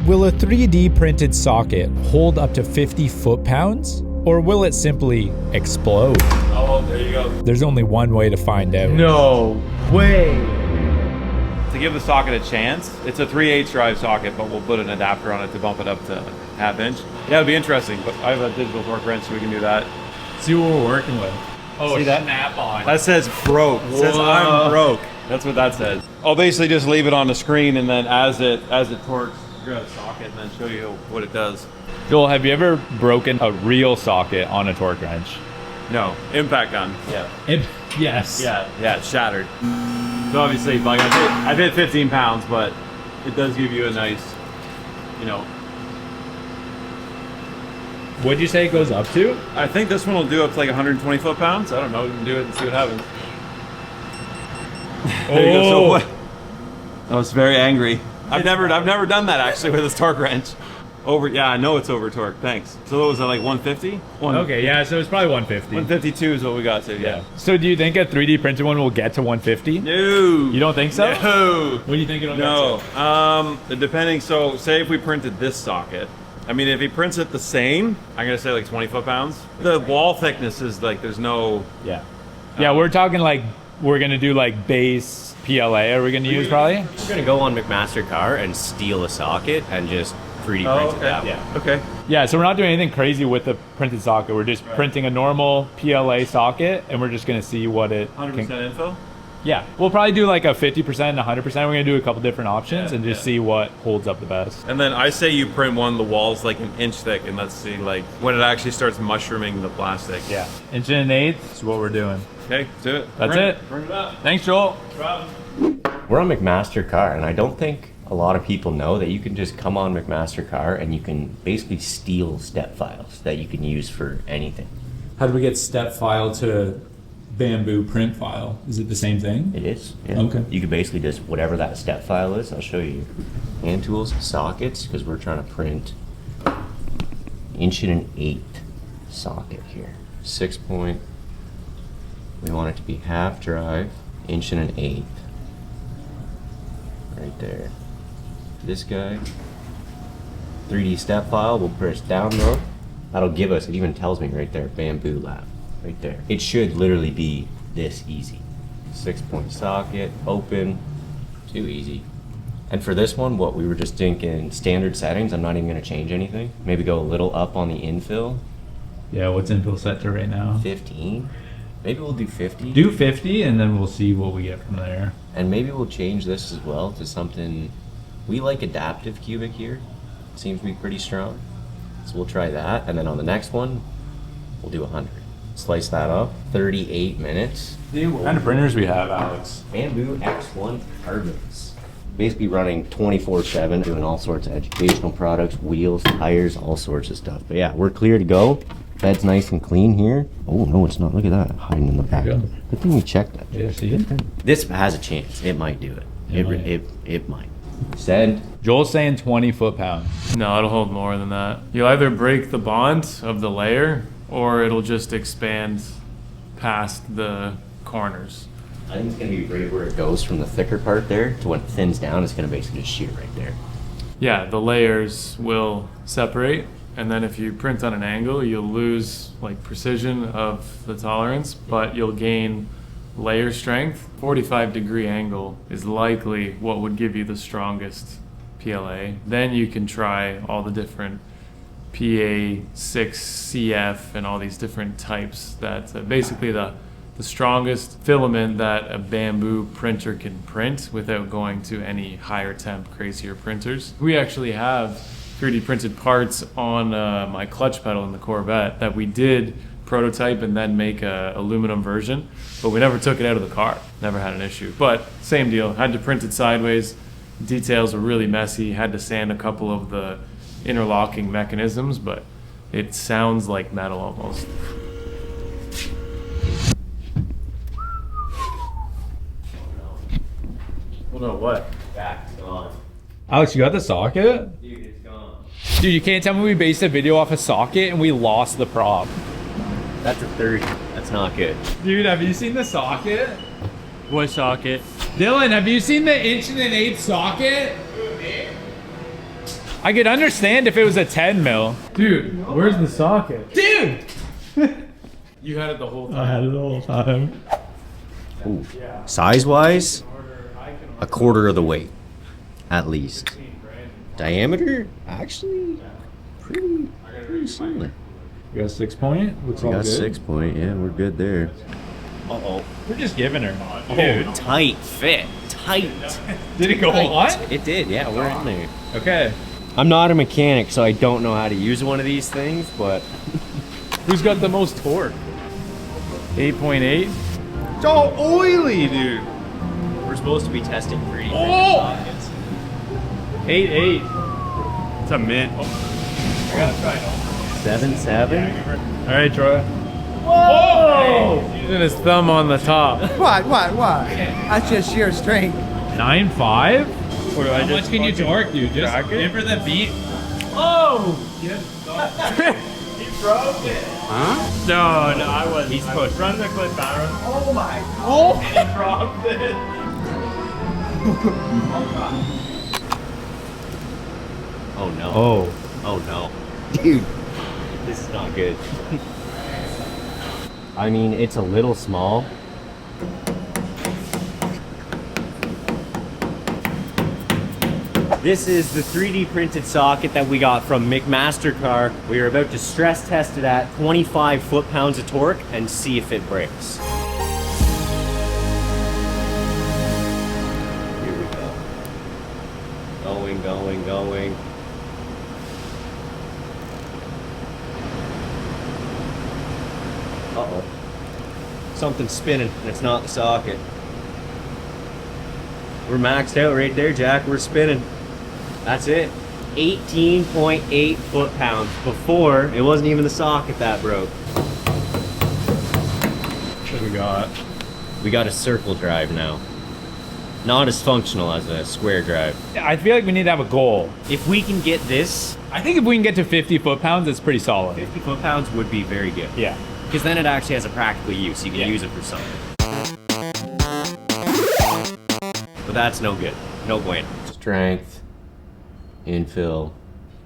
Will a 3D printed socket hold up to 50 foot-pounds? Or will it simply explode? Oh, there you go. There's only one way to find out. No way. To give the socket a chance, it's a 3/8 drive socket, but we'll put an adapter on it to bump it up to 1/2 inch. Yeah, it'd be interesting, but I have a digital torque wrench, so we can do that. See what we're working with. Oh, See that? snap on. That says broke. It says I'm broke. That's what that says. I'll basically just leave it on the screen, and then as it torques, grab the socket, and then show you what it does. Joel, have you ever broken a real socket on a torque wrench? No, impact gun. Yeah. Yes. Yeah, it's shattered. So obviously, like I've hit 15 pounds, but it does give you a nice, you know. What'd you say it goes up to? I think this one will do up to like 120 foot-pounds. I don't know. We can do it and see what happens. There you go. So what? I was very angry. I've never done that actually with this torque wrench. Yeah, I know it's over torque. Thanks. So what was it, like 150? Okay, yeah, so it's probably 150. 152 is what we got to, yeah. So do you think a 3D printed one will get to 150? No. You don't think so? No. What do you think it'll get to? Depending, so say if we printed this socket, I mean, if he prints it the same, I'm gonna say like 20 foot-pounds. The wall thickness is like, there's no... Yeah. Yeah, we're talking like, we're gonna do like base PLA, are we gonna use probably? We're gonna go on McMaster car and steal a socket and just 3D print it that way. Okay. Yeah, so we're not doing anything crazy with the printed socket. We're just printing a normal PLA socket, and we're just gonna see what it 100% info? Yeah, we'll probably do like a 50% and 100%. We're gonna do a couple different options and just see what holds up the best. And then I say you print one of the walls like an inch thick, and let's see like when it actually starts mushrooming the plastic. Yeah, 1 1/8 is what we're doing. Okay, do it. That's it. Print it up. Thanks, Joel. We're on McMaster car, and I don't think a lot of people know that you can just come on McMaster car and you can basically steal step files that you can use for anything. How do we get step file to bamboo print file? Is it the same thing? It is. Yeah. Okay. You can basically just, whatever that step file is, I'll show you. Hand tools, sockets, because we're trying to print 1 1/8 socket here. 6-point. We want it to be half drive, 1 1/8. Right there. This guy, 3D step file, we'll press down though. That'll give us, it even tells me right there, bamboo lab, right there. It should literally be this easy. 6-point socket, open, too easy. And for this one, what we were just thinking, standard settings, I'm not even gonna change anything. Maybe go a little up on the infill. Yeah, what's infill set to right now? 15. Maybe we'll do 50. Do 50 and then we'll see what we get from there. And maybe we'll change this as well to something, we like adaptive cubic here. Seems to be pretty strong. So we'll try that. And then on the next one, we'll do 100. Slice that up, 38 minutes. What kind of printers we have, Alex? Bamboo X1 carbons. Basically running 24/7, doing all sorts of educational products, wheels, tires, all sorts of stuff. But yeah, we're clear to go. Bed's nice and clean here. Oh no, it's not. Look at that, hiding in the back. Yeah. Good thing we checked that. Yeah, see it? This has a chance. It might do it. It might. Send. Joel's saying 20 foot-pounds. No, it'll hold more than that. You'll either break the bond of the layer or it'll just expand past the corners. I think it's gonna be right where it goes from the thicker part there to when it thins down. It's gonna basically just shear right there. Yeah, the layers will separate, and then if you print on an angle, you'll lose like precision of the tolerance, but you'll gain layer strength. 45-degree angle is likely what would give you the strongest PLA. Then you can try all the different PA, 6CF, and all these different types. That's basically the strongest filament that a bamboo printer can print without going to any higher temp, crazier printers. We actually have 3D printed parts on my clutch pedal in the Corvette that we did prototype and then make a aluminum version, but we never took it out of the car. Never had an issue. But same deal, had to print it sideways. Details were really messy, had to sand a couple of the interlocking mechanisms, but it sounds like metal almost. Well, no, what? Back's gone. Alex, you got the socket? Dude, it's gone. Dude, you can't tell me we based a video off a socket and we lost the prop. That's a 30. That's not good. Dude, have you seen the socket? What socket? Dylan, have you seen the 1 1/8 socket? I could understand if it was a 10 mil. Dude, where's the socket? Dude! You had it the whole time. I had it the whole time. Ooh. Size-wise, a quarter of the weight, at least. Diameter, actually, pretty similar. You got 6 point? Looks We all got good. 6 point, yeah, we're good there. Uh-oh. We're just giving her. Oh, tight fit, tight. Did it go on? It did, yeah, we're in there. Okay. I'm not a mechanic, so I don't know how to use one of these things, but Who's got the most torque? 8.8? It's all oily, dude. we're supposed to be testing 3D sockets. 8.8. It's a mint. I gotta try it. 7.7. All right, Troy. Whoa! Using his thumb on the top. What? That's just sheer strength. 9.5? Or do I How just much can you fucking torque, dude? Just crack it? give her the beat. Oh! No, I wasn't. He's pushed. Run the clip down. Oh my. He dropped it. Oh no. Oh. Oh no. Dude, this is not good. I mean, it's a little small. This is the 3D printed socket that we got from McMastercar. We are about to stress test it at 25 foot-pounds of torque and see if it breaks. Here we go. Going, going, going. Uh-oh. Something's spinning, and it's not the socket. We're maxed out right there, Jack. We're spinning. That's it. 18.8 foot-pounds. Before, it wasn't even the socket that broke. What we got? We got a circle drive now. Not as functional as a square drive. I feel like we need to have a goal. If we can get this, I think if we can get to 50 foot-pounds, it's pretty solid. 50 foot-pounds would be very good. Yeah. Because then it actually has a practical use. You can use it for something. But that's no good. No bueno. Strength, infill,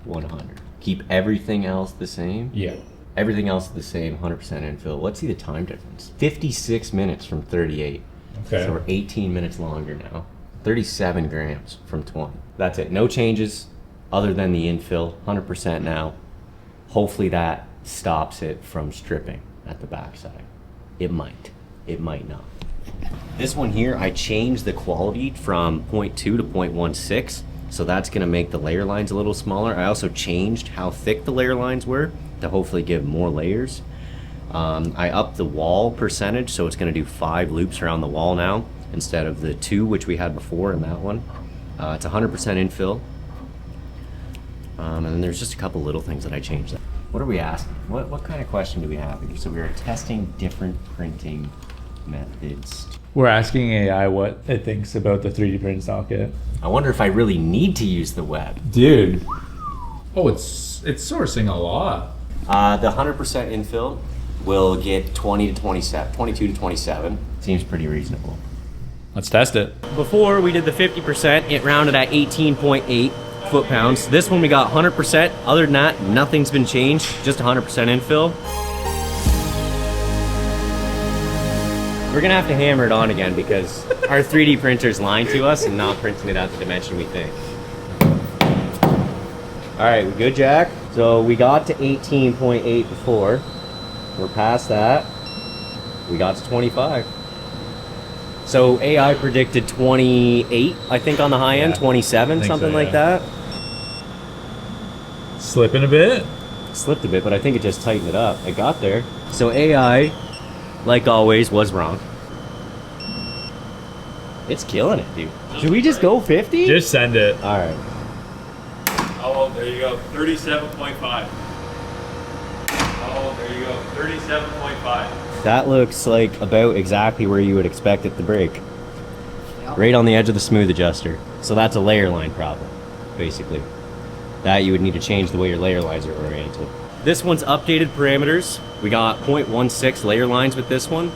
100. Keep everything else the same. Yeah. Everything else is the same, 100% infill. Let's see the time difference. 56 minutes from 38. Okay. So we're 18 minutes longer now. 37 grams from 20. That's it. No changes other than the infill. 100% now. Hopefully that stops it from stripping at the backside. It might. It might not. This one here, I changed the quality from 0.2 to 0.16. So that's gonna make the layer lines a little smaller. I also changed how thick the layer lines were to hopefully give more layers. I upped the wall percentage, so it's gonna do 5 loops around the wall now instead of the 2 which we had before in that one. It's 100% infill. And then there's just a couple little things that I changed. What are we asking? What kind of question do we have here? So we are testing different printing methods. We're asking AI what it thinks about the 3D printed socket. I wonder if I really need to use the web. Dude. Oh, it's sourcing a lot. The 100% infill will get 20 to 27, 22 to 27. Seems pretty reasonable. Let's test it. Before we did the 50%, it rounded at 18.8 foot-pounds. This one we got 100%. Other than that, nothing's been changed, just 100% infill. We're gonna have to hammer it on again because our 3D printer's lying to us and not printing it at the dimension we think. All right, we good, Jack? So we got to 18.8 before. We're past that. We got to 25. So AI predicted 28, I think, on the high end, 27, something like that. Slipping a bit. Slipped a bit, but I think it just tightened it up. It got there. So AI, like always, was wrong. It's killing it, dude. Should we just go 50? Just send it. All right. Oh, there you go. 37.5. Oh, there you go. 37.5. That looks like about exactly where you would expect it to break. Right on the edge of the smooth adjuster. So that's a layer line problem, basically. That you would need to change the way your layer lines are oriented. This one's updated parameters. We got 0.16 layer lines with this one.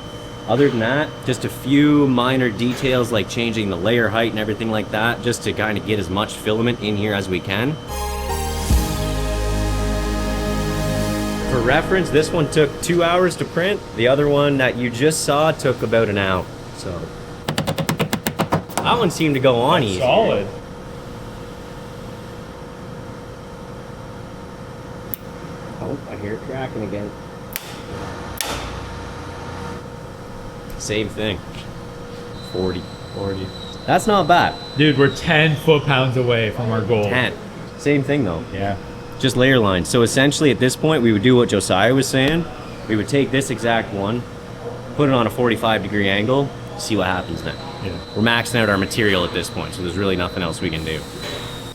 Other than that, just a few minor details like changing the layer height and everything like that, just to kind of get as much filament in here as we can. reference, this one took 2 hours to print. The other one that you just saw took about an hour. So that one seemed to go on easy. Solid. Oh, I hear it cracking again. Same thing. 40. That's not bad. Dude, we're 10 foot-pounds away from our goal. 10. Same thing though. Yeah. Just layer lines. So essentially at this point we would do what Josiah was saying. We would take this exact one, put it on a 45-degree angle, see what happens then. Yeah. We're maxing out our material at this point, so there's really nothing else we can do.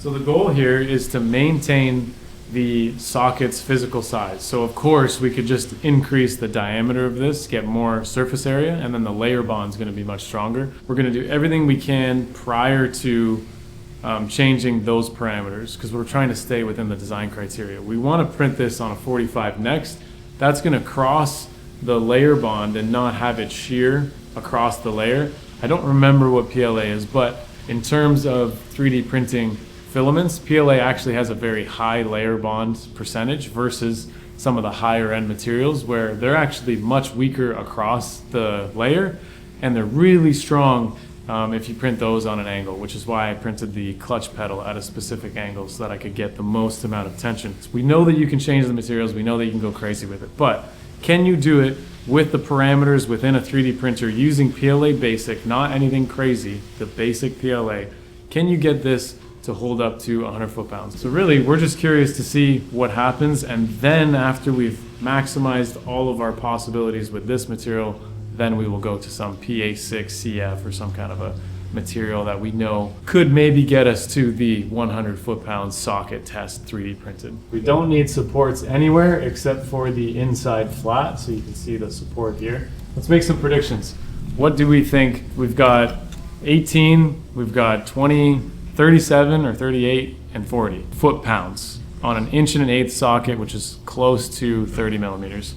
So the goal here is to maintain the socket's physical size. So of course we could just increase the diameter of this, get more surface area, and then the layer bond is going to be much stronger. We're going to do everything we can prior to changing those parameters because we're trying to stay within the design criteria. We want to print this on a 45 next. That's going to cross the layer bond and not have it shear across the layer. I don't remember what PLA is, but in terms of 3D printing filaments, PLA actually has a very high layer bond percentage versus some of the higher end materials where they're actually much weaker across the layer and they're really strong if you print those on an angle, which is why I printed the clutch pedal at a specific angle so that I could get the most amount of tension. We know that you can change the materials, we know that you can go crazy with it, but can you do it with the parameters within a 3D printer using PLA basic, not anything crazy, the basic PLA? Can you get this to hold up to 100 foot-pounds? So really, we're just curious to see what happens, and then after we've maximized all of our possibilities with this material, then we will go to some PA6 CF or some kind of a material that we know could maybe get us to the 100 foot-pound socket test 3D printed. We don't need supports anywhere except for the inside flat, so you can see the support here. Let's make some predictions. What do we think? We've got 18, we've got 20, 37 or 38 and 40 foot-pounds on an 1.125" socket, which is close to 30 millimeters.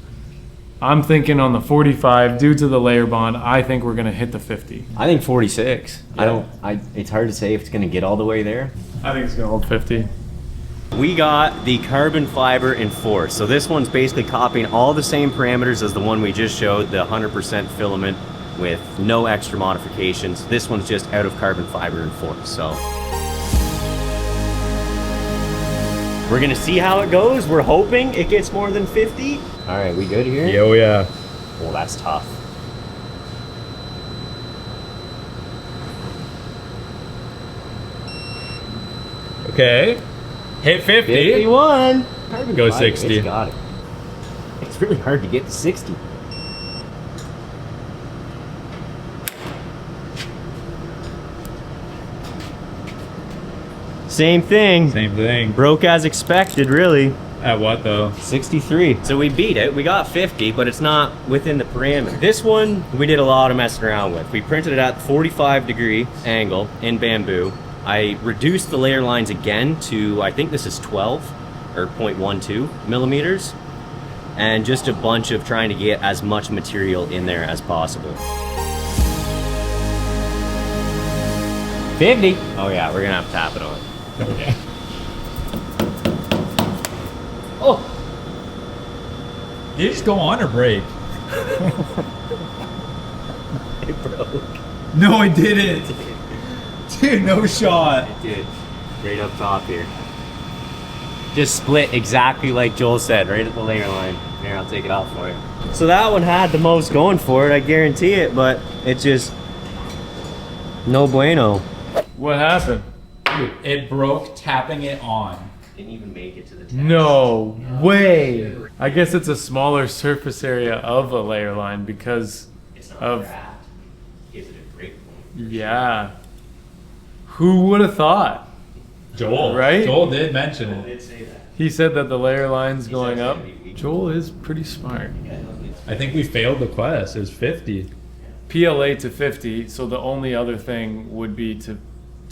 I'm thinking on the 45, due to the layer bond, I think we're gonna hit the 50. I think 46. It's hard to say if it's gonna get all the way there. I think it's gonna hold 50. We got the carbon fiber enforced. So this one's basically copying all the same parameters as the one we just showed, the 100% filament with no extra modifications. This one's just out of carbon fiber enforced. So we're gonna see how it goes. We're hoping it gets more than 50. All right, we good here? Oh yeah. Well, that's tough. Okay. Hit 50. 51. Go 60. It's got it. It's really hard to get to 60. Same thing. Same thing. Broke as expected, really. At what though? 63. So we beat it. We got 50, but it's not within the parameter. This one, we did a lot of messing around with. We printed it at 45-degree angle in bamboo. I reduced the layer lines again to, I think this is 12 or 0.12 millimeters. And just a bunch of trying to get as much material in there as possible. 50. Oh yeah, we're gonna have to tap it on. Okay. Oh! Did it just go on or break? It broke. No, it didn't. Dude, no shot. It did. Right up top here. Just split exactly like Joel said, right at the layer line. Here, I'll take it off for you. So that one had the most going for it, I guarantee it, but it just... no bueno. What happened? It broke tapping it on. Didn't even make it to the test. No way. I guess it's a smaller surface area of a layer line because It's not of... wrapped. Gives it a great point. Yeah. Who would have thought? Joel. Right? Joel did mention I it. did say that. He said that the layer line's going said up. it's gonna be weak. Joel is pretty smart. I think we failed the quest. It was 50. PLA to 50, so the only other thing would be to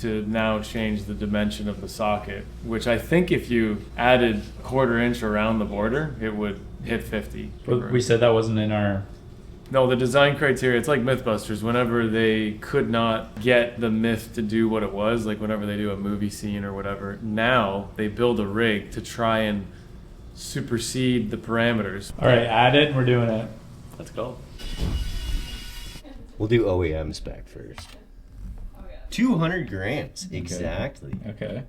now change the dimension of the socket, which I think if you added a 1/4 inch around the border, it would hit 50. But we said that wasn't in our... No, the design criteria, it's like Mythbusters. Whenever they could not get the myth to do what it was, like whenever they do a movie scene or whatever, now they build a rig to try and supersede the parameters. All right, add it. We're doing it. Let's go. We'll do OEM spec first. 200 grams, exactly. Okay.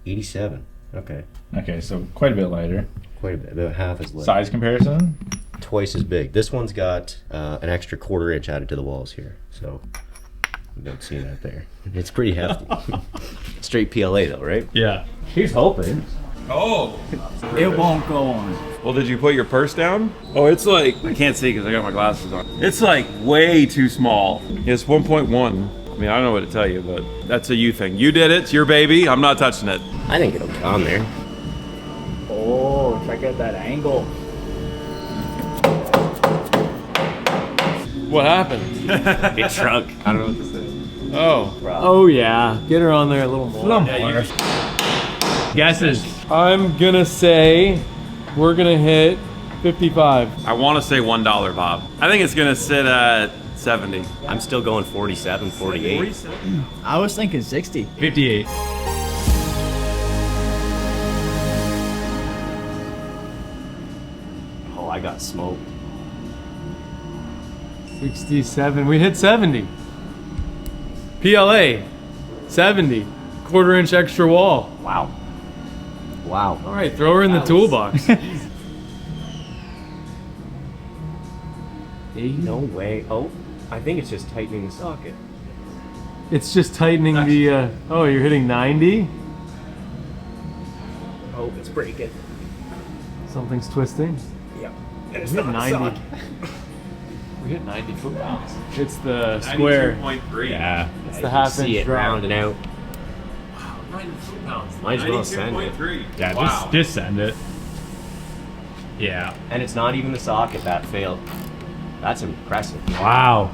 87. Okay, Okay, so quite a bit lighter. quite a bit, about half as light. Size comparison? Twice as big. This one's got an extra 1/4 inch added to the walls here, so you don't see that there. It's pretty hefty. Straight PLA though, right? Yeah. He's hoping. Oh. It won't go on. Well, did you put your purse down? Oh, it's like, I can't see because I got my glasses on. It's like way too small. It's 1.1. I mean, I don't know what to tell you, but that's a you thing. You did it. It's your baby. I'm not touching it. I think it'll get on there. Oh, check out that angle. What happened? It shrunk. I don't know what to say. Oh. Oh yeah. Get her on there a little more. Guesses. I'm gonna say we're gonna hit 55. I want to say $1, Bob. I think it's going to sit at 70. I'm still going 47, 48. I was thinking 60. 58. Oh, I got smoked. 67. We hit 70. PLA. 70. 1/4 inch extra wall. Wow. Wow. All right, throw her in the toolbox. No way. Oh, I think it's just tightening the socket. It's just tightening the. Oh, you're hitting 90. Oh, it's breaking. Something's twisting. Yeah. We hit 90. We hit 90 foot-pounds. It's the square. 92.3. Yeah. It's the half See inch it drop. rounding out. 90 foot-pounds. Might as well send it. 92.3. Yeah, Wow. just send it. Yeah. And it's not even the socket that failed. That's impressive. Wow.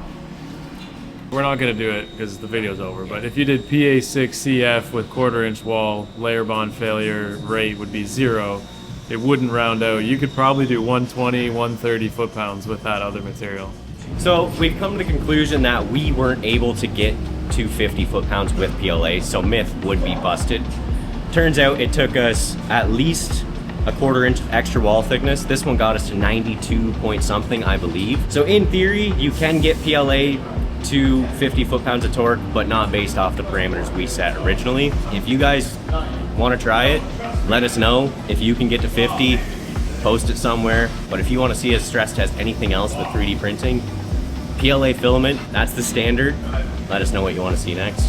We're not gonna do it because the video's over, but if you did PA6 CF with 1/4 inch wall, layer bond failure rate would be 0. It wouldn't round out. You could probably do 120, 130 foot-pounds with that other material. So we've come to the conclusion that we weren't able to get to 50 foot-pounds with PLA, so Myth would be busted. Turns out it took us at least a 1/4 inch extra wall thickness. This one got us to 92 point something, I believe. So in theory, you can get PLA to 50 foot-pounds of torque, but not based off the parameters we set originally. If you guys want to try it, let us know. If you can get to 50, post it somewhere. But if you want to see us stress test anything else with 3D printing, PLA filament, that's the standard. Let us know what you want to see next.